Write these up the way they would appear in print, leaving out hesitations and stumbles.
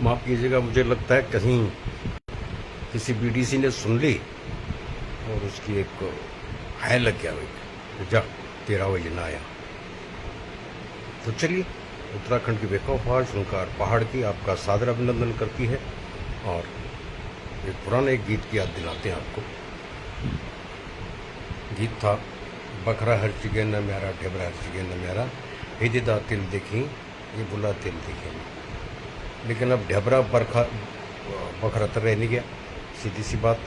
माफ़ कीजिएगा, मुझे लगता है कहीं किसी बीडीसी ने सुन ली और उसकी एक हाय लग गया भाई, जा तेरा वही ना आया। तो चलिए, उत्तराखंड की वेको फॉल्स झुंकार पहाड़ की आपका सादर अभिनंदन करती है और एक पुराने गीत की याद दिलाते हैं आपको। गीत था बखरा हर चिगे न म्यारा, ढेबरा हर चिगे न म्यारा, हिदिदा तिल देखी ये बुला तिल देखे। लेकिन अब ढेबरा बखरा तो रह नहीं गया, सीधी सी बात।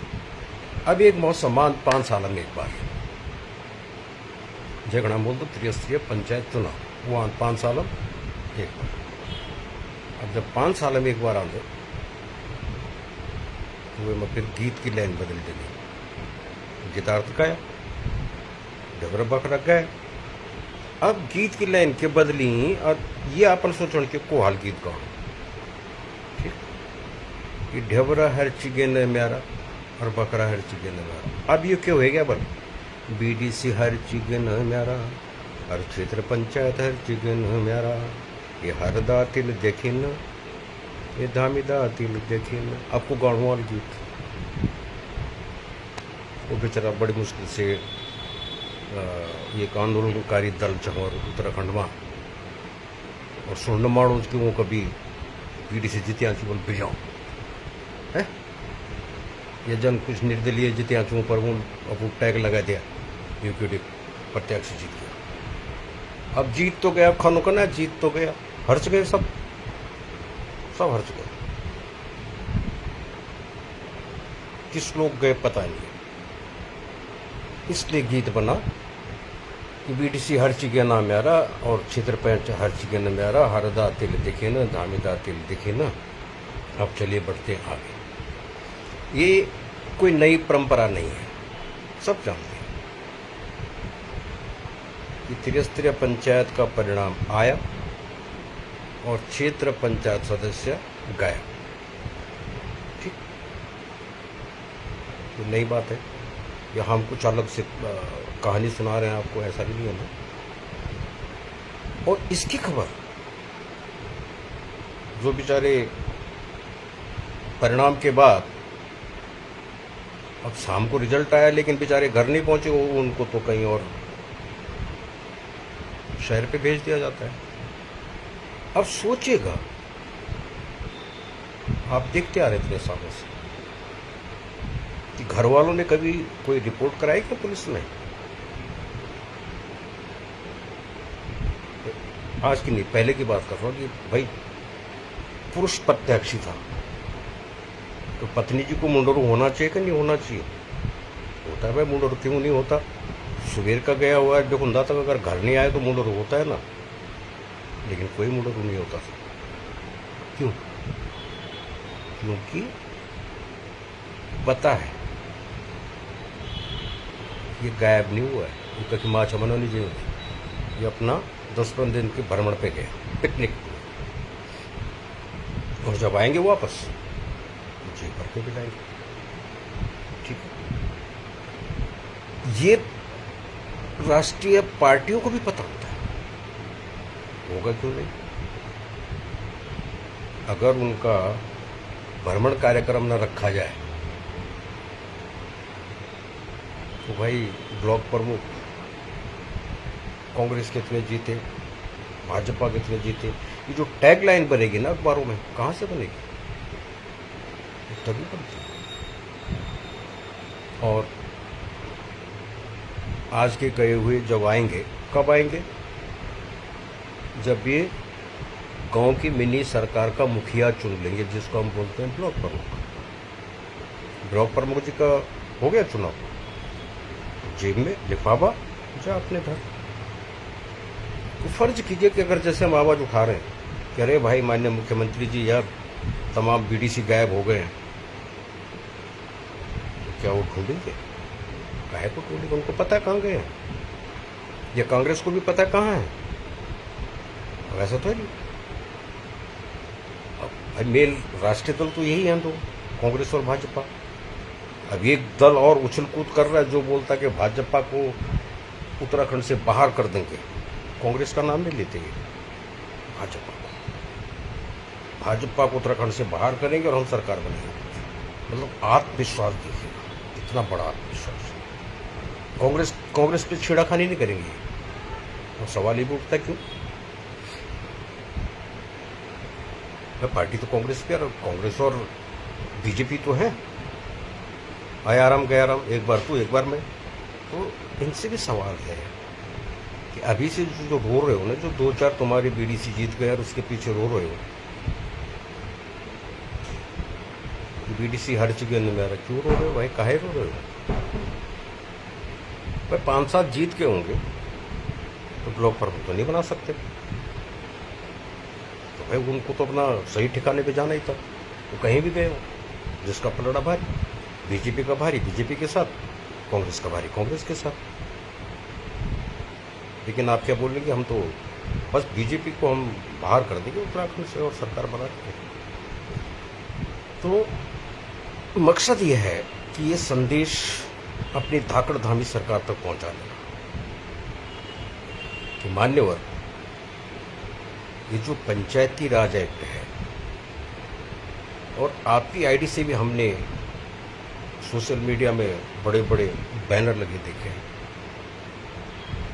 अब एक मौसम 5 साल में एक बार झगड़ा बोल दो त्रिस्तरीय पंचायत चुनाव, वो 5 साल एक बार। अब जब 5 साल में एक बार आते तो मैं फिर गीत की लाइन बदल देनी, गीतार्थ गाया, ढबरा बखरा गए। अब गीत की लाइन के बदली और ये अपन सोचो के कोहाल गीत गाओ, ठीक, कि ढबरा हर चिगे न म्यारा और बकरा हर चिगे न म्यारा। अब ये क्यों हो गया बल, बीडीसी हर चिगे न म्यारा, हर क्षेत्र पंचायत हर चिगे न म्यारा, ये हर दा तिल देखिन, ये धामीदा तिल देखिन। आपको गाँव वाला गीत, वो बेचारा बड़ी मुश्किल से एक आंदोलनकारी दल जहाँ उत्तराखंड में और सुन मारो उसकी वो कभी पीढ़ी से जितिया बोल भिजाओ है, ये जन कुछ निर्दलीय जितिया पर वो अब टैग लगा दिया, यूक्यूडी प्रत्यक्ष जीत गया। अब जीत तो गया, खानो का ना जीत तो गया, हर्च गए सब हर्च गए। किस लोग गए पता नहीं, इसलिए गीत बना कि बीडीसी हर चिगे ना म्यारा और क्षेत्र पंच हर चिगे न म्यारा, हरदा तिल दिखे न, धामीदा तिल दिखे न। अब चलिए बढ़ते हैं आगे। ये कोई नई परंपरा नहीं है, सब जानते हैं कि त्रिस्तरीय पंचायत का परिणाम आया और क्षेत्र पंचायत सदस्य गया, ठीक, तो नई बात है। या हम कुछ अलग से कहानी सुना रहे हैं आपको, ऐसा भी नहीं है ना। और इसकी खबर जो बेचारे परिणाम के बाद अब शाम को रिजल्ट आया लेकिन बेचारे घर नहीं पहुंचे, वो उनको तो कहीं और शहर पे भेज दिया जाता है। अब सोचिएगा, आप देखते आ रहे इतने सालों से कि घर वालों ने कभी कोई रिपोर्ट कराई क्या पुलिस में? आज की नहीं, पहले की बात कर रहा हूँ कि भाई पुरुष प्रत्याशी था तो पत्नी जी को मुंडरू होना चाहिए कि नहीं होना चाहिए? होता है भाई, मुंडरू क्यों नहीं होता? सुबेर का गया हुआ है जो तक अगर घर नहीं आए तो मुंडरू होता है ना, लेकिन कोई मुंडरू नहीं होता था। क्यों? क्योंकि पता है ये गायब नहीं हुआ है, उनका कि माँ चमना नहीं चाहिए, ये अपना 10-15 दिन के भ्रमण पे गया, पिकनिक पे, और जब आएंगे वापस तो जी भर के भी लाएंगे, ठीक है। ये राष्ट्रीय पार्टियों को भी पता होता है, होगा क्यों नहीं? अगर उनका भ्रमण कार्यक्रम न रखा जाए तो भाई ब्लॉक प्रमुख कांग्रेस कितने जीते, भाजपा कितने जीते, ये जो टैग लाइन बनेगी ना अखबारों में, कहाँ से बनेगी? तभी बनती। और आज के गए हुए जब आएंगे, कब आएंगे? जब ये गांव की मिनी सरकार का मुखिया चुन लेंगे, जिसको हम बोलते हैं ब्लॉक प्रमुख। ब्लॉक प्रमुख जी का हो गया चुनाव, जेब में लिफाफा, जा अपने घर। तो फर्ज कीजिए कि अगर जैसे हम आवाज उठा रहे हैं कि अरे भाई माननीय मुख्यमंत्री जी यार तमाम बीडीसी गायब हो गए हैं, तो क्या वो ढूंढेंगे? काहे को ढूंढेंगे? उनको पता है कहाँ गए हैं, या कांग्रेस को भी पता है कहाँ है। वैसा तो नहीं। अब भाई मेल राष्ट्रीय दल तो यही है दो, कांग्रेस और भाजपा। अब एक दल और उछल कूद कर रहा है जो बोलता है कि भाजपा को उत्तराखंड से बाहर कर देंगे, कांग्रेस का नाम नहीं लेते भाजपा को। भाजपा को उत्तराखंड से बाहर करेंगे और हम सरकार बनेंगे। मतलब आत्मविश्वास देखिए, इतना बड़ा आत्मविश्वास। कांग्रेस पे छेड़ाखानी नहीं करेंगे। और सवाल ये भी उठता क्यों? पार्टी तो कांग्रेस की, और कांग्रेस और बीजेपी तो है, आया राम गया राम, एक बार तू एक बार मैं। तो इनसे भी सवाल है कि अभी से जो रो रहे हो ना, जो 2-4 तुम्हारे बीडीसी जीत गए और उसके पीछे रो रहे हो, बीडीसी हर जगह में मेरा क्यों रो रहे हो भाई? काहे रो रहे हो भाई? 5-7 जीत के होंगे तो ब्लॉक प्रमुख तो नहीं बना सकते। तो भाई उनको तो अपना सही ठिकाने पे जाना ही था। वो कहीं भी गए हो, जिसका पलड़ा भारी बीजेपी का भारी बीजेपी के साथ, कांग्रेस का भारी कांग्रेस के साथ। लेकिन आप क्या बोलेंगे? हम तो बस बीजेपी को हम बाहर कर देंगे उत्तराखंड से और सरकार बना देंगे। तो मकसद ये है कि ये संदेश अपनी धाकड़ धामी सरकार तक पहुंचा देना कि मान्यवर, ये जो पंचायती राज एक्ट है, और आपकी आईडी से भी हमने सोशल मीडिया में बड़े बड़े बैनर लगे देखे हैं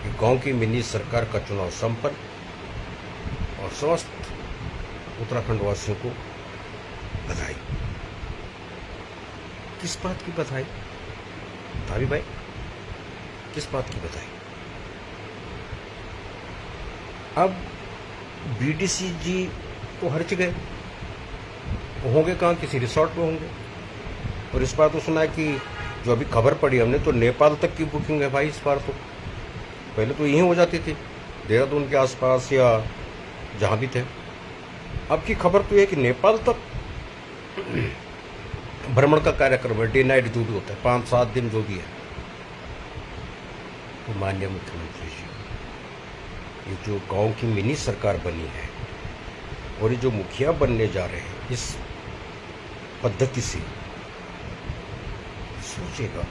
कि गांव की मिनी सरकार का चुनाव संपन्न, और समस्त उत्तराखंड वासियों को बधाई। किस बात की बधाई धामी भाई? किस बात की बधाई? अब बीडीसी जी को हर जगह होंगे, कहाँ? किसी रिसोर्ट में होंगे। और इस बार तो सुना है कि जो अभी खबर पड़ी हमने, तो नेपाल तक की बुकिंग है भाई इस बार। तो पहले तो यहीं हो जाती थी, देहरादून के आसपास या जहाँ भी थे। अब की खबर तो यह है कि नेपाल तक भ्रमण का कार्यक्रम है, डे नाइट जो भी होता है, 5-7 दिन जो भी है। तो माननीय मुख्यमंत्री जी, ये जो गांव की मिनी सरकार बनी है और ये जो मुखिया बनने जा रहे हैं, इस पद्धति से सोचेगा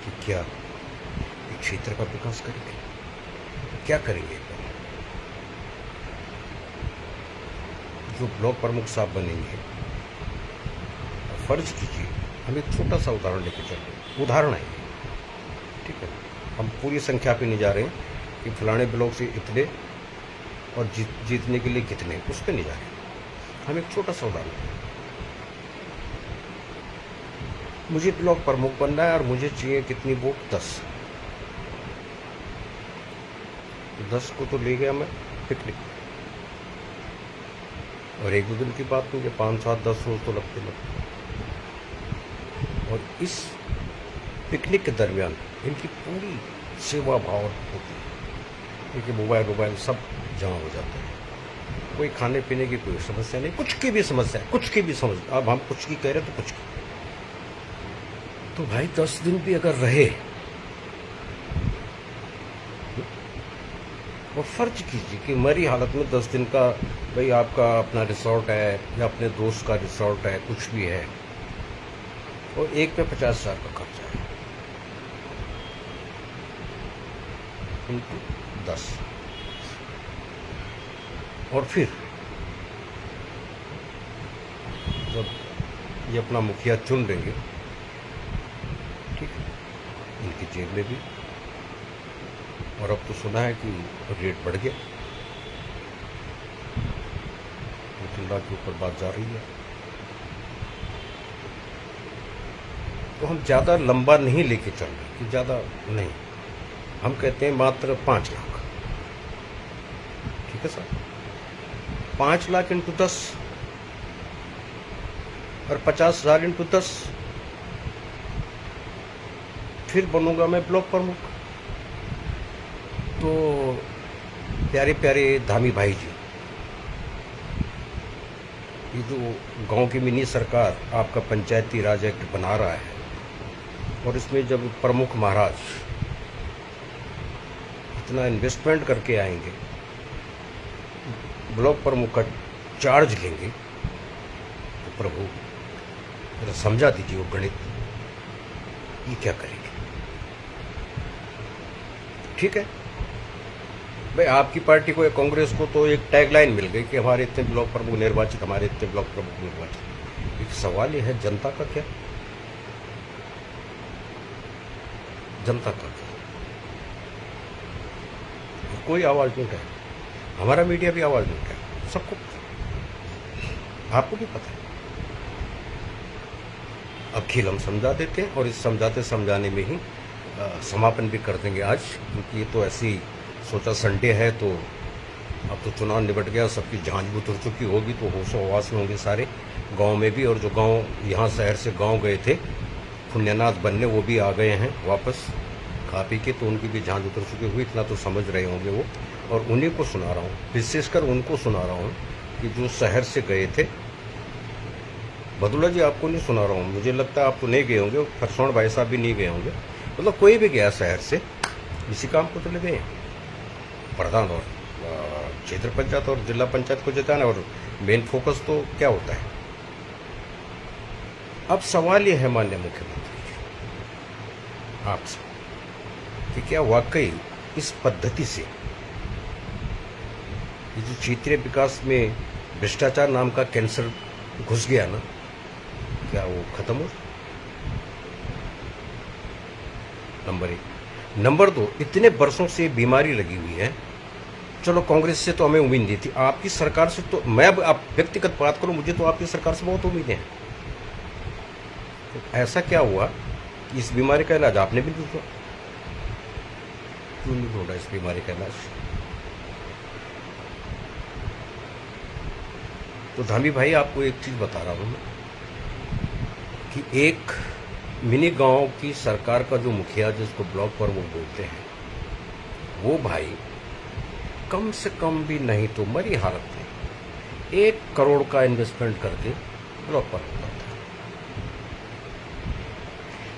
कि क्या एक क्षेत्र का विकास करेंगे, क्या करेंगे। जो ब्लॉक प्रमुख साहब बनेंगे, फर्ज कीजिए, हम एक छोटा सा उदाहरण लेके चलते। उदाहरण है, ठीक है, हम पूरी संख्या पे नहीं जा रहे हैं कि फलाने ब्लॉक से इतने और जीतने के लिए कितने, उस पर नहीं जा रहे। हम एक छोटा सा उदाहरण, मुझे ब्लॉक प्रमुख बनना है और मुझे चाहिए कितनी वोट? 10। 10 को तो ले गया मैं पिकनिक, और 1-2 दिन की बात नहीं, 5-7-10 रोज तो लगते। और इस पिकनिक के दरमियान इनकी पूरी सेवा भाव होती है, क्योंकि मोबाइल सब जमा हो जाता है। कोई खाने पीने की कोई समस्या नहीं, कुछ की भी समस्या है, कुछ की भी समस्या। अब हम कुछ की कह रहे तो कुछ की, तो भाई 10 दिन भी अगर रहे, और फर्ज कीजिए कि मरी हालत में 10 दिन का, भाई आपका अपना रिसोर्ट है या अपने दोस्त का रिसोर्ट है, कुछ भी है, और एक पे 50,000 का खर्चा है, इनटू 10। और फिर जब ये अपना मुखिया चुन लेंगे, ठीक है, इनकी जेब में भी। और अब तो सुना है कि रेट बढ़ गया, 2-3 लाख के ऊपर बात जा रही है। तो हम ज़्यादा लंबा नहीं लेके चल रहे कि ज़्यादा नहीं, हम कहते हैं मात्र 5 लाख, ठीक है सर? 5 लाख इंटू 10 और 50,000 इंटू 10, फिर बनूंगा मैं ब्लॉक प्रमुख। तो प्यारे प्यारे धामी भाई जी, ये जो गांव की मिनी सरकार आपका पंचायती राज एक्ट बना रहा है, और इसमें जब प्रमुख महाराज इतना इन्वेस्टमेंट करके आएंगे, ब्लॉक प्रमुख का चार्ज लेंगे, तो प्रभु जरा समझा दीजिए वो गणित, ये क्या करेंगे? ठीक है, भाई आपकी पार्टी को या कांग्रेस को तो एक टैगलाइन मिल गई कि हमारे इतने ब्लॉक प्रमुख निर्वाचित, हमारे इतने ब्लॉक प्रमुख निर्वाचित। एक सवाल यह है, जनता का क्या? जनता का क्या? कोई आवाज नहीं उठाए, हमारा मीडिया भी आवाज नहीं उठाए, सबको आपको भी पता है। अब खेल हम समझा देते हैं और इस समझाते समझाने में ही समापन भी कर देंगे आज, क्योंकि ये तो ऐसी सोचा संडे है तो अब तो चुनाव निपट गया, सबकी जांच भी उतर चुकी होगी, तो होशो हवास में होंगे सारे गांव में भी, और जो गांव यहाँ शहर से गांव गए थे पुण्यनाथ बनने वो भी आ गए हैं वापस खा पी के, तो उनकी भी जांच उतर चुकी हुई, इतना तो समझ रहे होंगे वो। और उन्हीं को सुना रहा हूँ, विशेषकर उनको सुना रहा हूँ कि जो शहर से गए थे। बदुला जी आपको नहीं सुना रहा हूँ, मुझे लगता है आप तो नहीं गए होंगे, फरसौन भाई साहब भी नहीं गए होंगे, मतलब कोई भी गया शहर से इसी काम को चले गए, प्रधान और क्षेत्र पंचायत और जिला पंचायत को जिताना, और मेन फोकस तो क्या होता है। अब सवाल यह है माननीय मुख्यमंत्री आपसे कि क्या वाकई इस पद्धति से ये जो क्षेत्रीय विकास में भ्रष्टाचार नाम का कैंसर घुस गया ना, क्या वो खत्म हो? नंबर 1। नंबर 2, इतने वर्षों से बीमारी लगी हुई है, चलो कांग्रेस से तो हमें उम्मीद नहीं थी, आपकी सरकार से तो मैं अब आप व्यक्तिगत बात करूं, मुझे तो आपकी सरकार से बहुत उम्मीदें हैं। तो ऐसा क्या हुआ कि इस बीमारी का इलाज आपने भी नहीं ढूंढा? क्यों नहीं ढूंढा इस बीमारी का इलाज? तो धामी भाई आपको एक चीज बता रहा हूं मैं कि एक मिनी गांव की सरकार का जो मुखिया, जिसको ब्लॉक पर वो बोलते हैं, वो भाई कम से कम भी नहीं तो मरी हालत में 1 करोड़ का इन्वेस्टमेंट करके ब्लॉक पर होता था।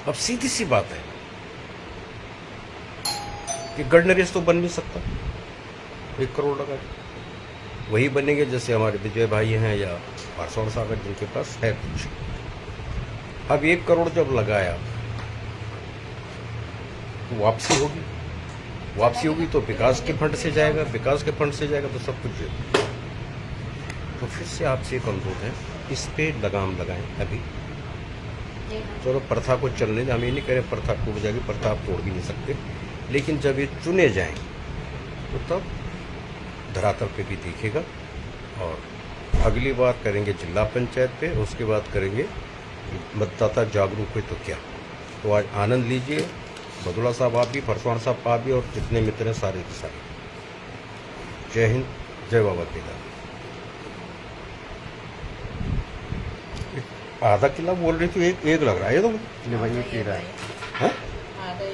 अब सीधी सी बात है कि गढ़ नरेश तो बन नहीं सकता 1 करोड़ लगा के। वही बनेंगे जैसे हमारे विजय भाई हैं या पासवान सागर, जिनके पास है कुछ। अब 1 करोड़ जब लगाया तो वापसी होगी तो विकास के फंड से जाएगा, विकास के फंड से जाएगा तो सब कुछ। तो फिर से आपसे एक अनुरोध है, इस पे लगाम लगाएं अभी। चलो प्रथा को चलने दें, हम ये नहीं कह रहे प्रथा टूट जाएगी, प्रथा आप तोड़ भी नहीं सकते, लेकिन जब ये चुने जाएं तो तब धरातल पे भी दिखेगा। और अगली बार करेंगे जिला पंचायत पे, उसके बाद करेंगे मतदाता जागरूक हुए तो क्या। तो आज आनंद लीजिए, बदुला साहब आप भी, फरसवान साहब आप भी, और जितने मित्र हैं सारे के सारे। जय हिंद, जय बाबा केदार। आधा किला बोल रही थी, एक लग रहा है ये तो। भाई ये 13 है। हाँ? आधा